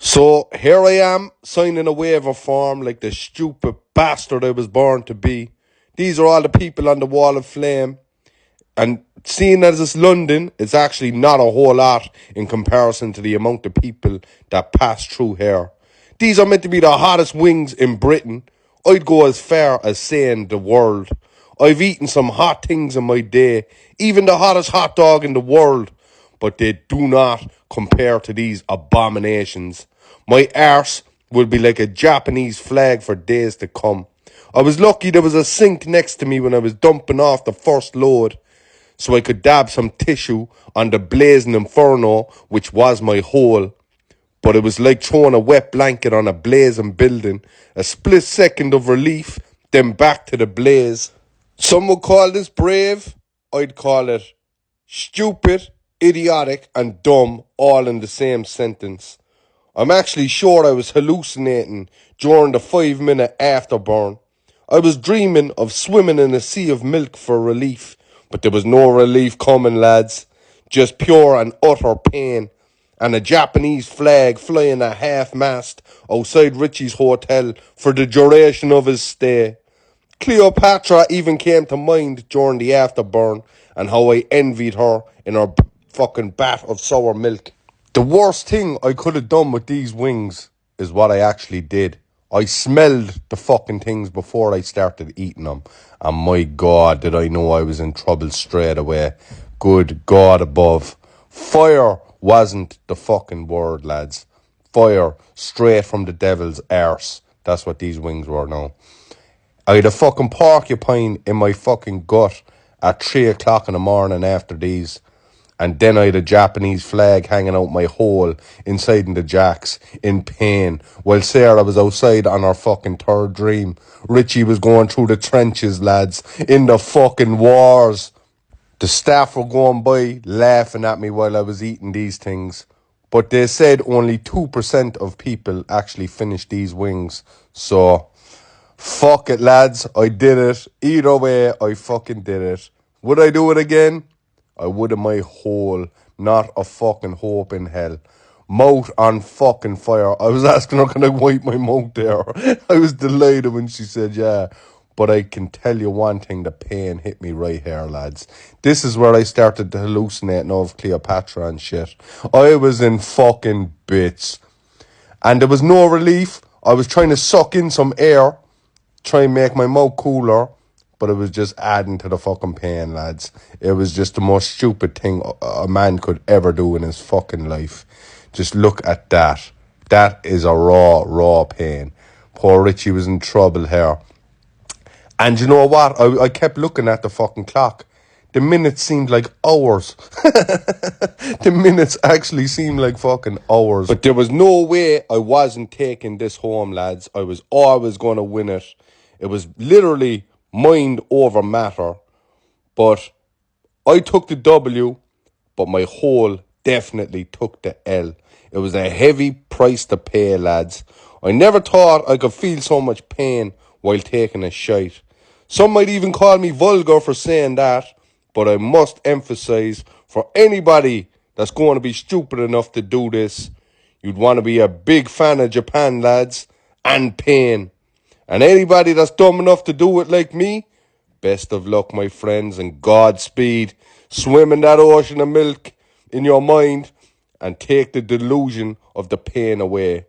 So here I am, signing a waiver form like the stupid bastard I was born to be. These are all the people on the wall of flame. And seeing as it's London, it's actually not a whole lot in comparison to the amount of people that pass through here. These are meant to be the hottest wings in Britain. I'd go as far as saying the world. I've eaten some hot things in my day, even the hottest hot dog in the world, but they do not compare to these abominations. My arse will be like a Japanese flag for days to come. I was lucky there was a sink next to me when I was dumping off the first load, so I could dab some tissue on the blazing inferno, which was my hole. But it was like throwing a wet blanket on a blazing building. A split second of relief, then back to the blaze. Some would call this brave. I'd call it stupid, idiotic, and dumb all in the same sentence. I'm actually sure I was hallucinating during the 5-minute afterburn. I was dreaming of swimming in a sea of milk for relief, but there was no relief coming, lads. Just pure and utter pain. And a Japanese flag flying at half-mast outside Richie's hotel for the duration of his stay. Cleopatra even came to mind during the afterburn, and how I envied her in her fucking bath of sour milk. The worst thing I could have done with these wings is what I actually did. I smelled the fucking things before I started eating them. And my God, did I know I was in trouble straight away. Good God above. Fire wasn't the fucking word, lads. Fire straight from the devil's arse. That's what these wings were now. I had a fucking porcupine in my fucking gut at 3 o'clock in the morning after these. And then I had a Japanese flag hanging out my hole inside in the jacks in pain. While Sarah was outside on her fucking third dream. Richie was going through the trenches, lads, in the fucking wars. The staff were going by laughing at me while I was eating these things. But they said only 2% of people actually finished these wings. So, fuck it, lads. I did it. Either way, I fucking did it. Would I do it again? I would in my hole. Not a fucking hope in hell. Mouth on fucking fire. I was asking her, can I wipe my mouth there? I was delighted when she said yeah. But I can tell you one thing, the pain hit me right here, lads. This is where I started to hallucinate of Cleopatra and shit. I was in fucking bits. And there was no relief. I was trying to suck in some air, try and make my mouth cooler, but it was just adding to the fucking pain, lads. It was just the most stupid thing a man could ever do in his fucking life. Just look at that. That is a raw pain. Poor Richie was in trouble here. And you know what? I kept looking at the fucking clock. The minutes seemed like hours. The minutes actually seemed like fucking hours. But there was no way I wasn't taking this home, lads. I was always going to win it. It was literally mind over matter. But I took the W, but my hole definitely took the L. It was a heavy price to pay, lads. I never thought I could feel so much pain while taking a shite. Some might even call me vulgar for saying that, but I must emphasize, for anybody that's going to be stupid enough to do this, you'd want to be a big fan of Japan, lads, and pain. And anybody that's dumb enough to do it like me, best of luck, my friends, and Godspeed. Swim in that ocean of milk in your mind and take the delusion of the pain away.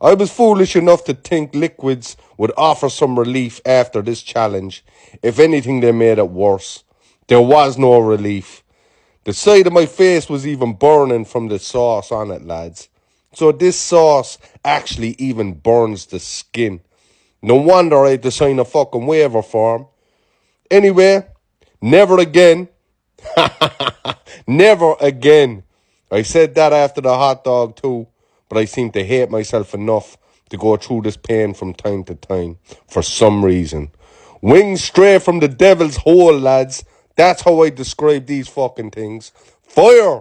I was foolish enough to think liquids would offer some relief after this challenge. If anything, they made it worse. There was no relief. The side of my face was even burning from the sauce on it, lads. So this sauce actually even burns the skin. No wonder I had to sign a fucking waiver form. Anyway, never again. Never again. I said that after the hot dog too. But I seem to hate myself enough to go through this pain from time to time, for some reason. Wings straight from the devil's hole, lads. That's how I describe these fucking things. Fire!